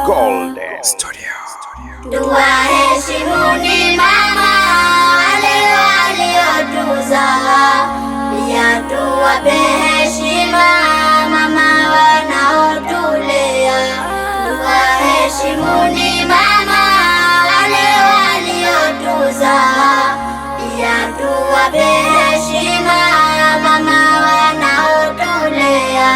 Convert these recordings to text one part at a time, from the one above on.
Golden Studio. Tuwaheshimuni mama wale waliotuzaa, pia tuwape heshima mama wanaotulea. Tuwaheshimuni mama wale waliotuzaa, pia tuwape heshima mama wanaotulea.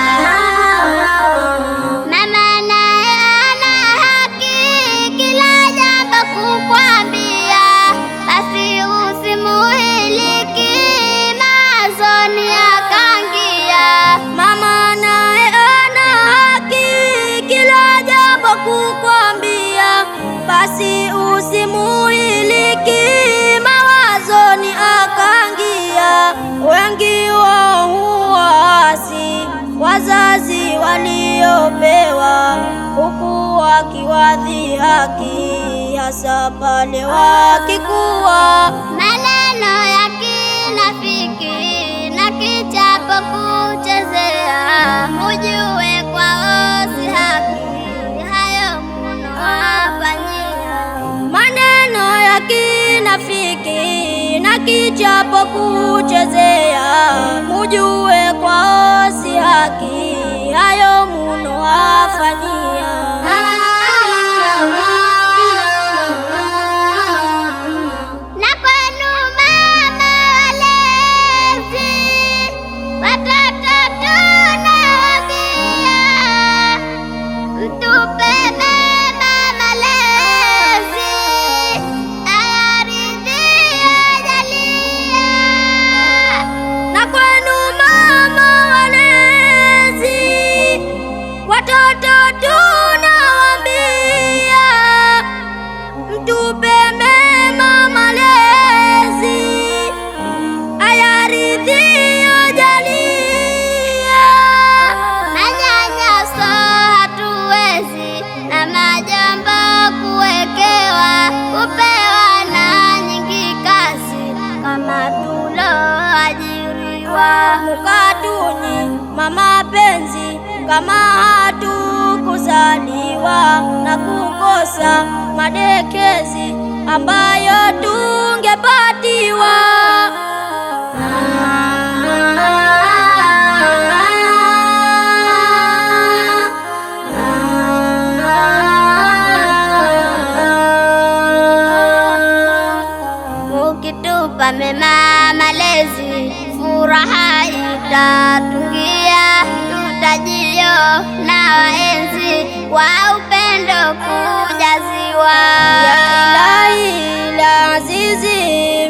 Basi usimuhiliki mawazoni akaingia. Wengi wao huwaasi wazazi waliopewa, huku wakiwadhihaki hasa pale wakikuwa. Maneno ya kinafiki na kichapo kuchezea, ujue kwao si haki, hayo muno wafanyia. Maneno ya kinafiki na kichapo kuchezea, ujue kwao si haki, hayo muno wafanyia. Mukatuni mama penzi, kama hatukuzaliwa na kukosa madekezi ambayo tungepatiwa. Ukitupa mema malezi, furaha itatungia. Tutajio na waenzi wa upendo kujaziwa. Ya Ilahi la Azizi,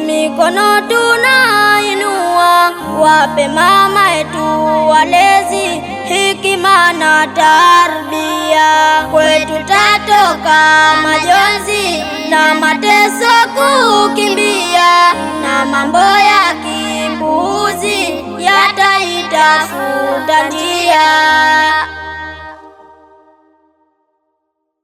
mikono tunainua, wape mama yetu walezi hekima na tarbia. Kwetu tatoka majonzi na mateso kukimbia, na mambo ya kimbuzi yataitafuta njia.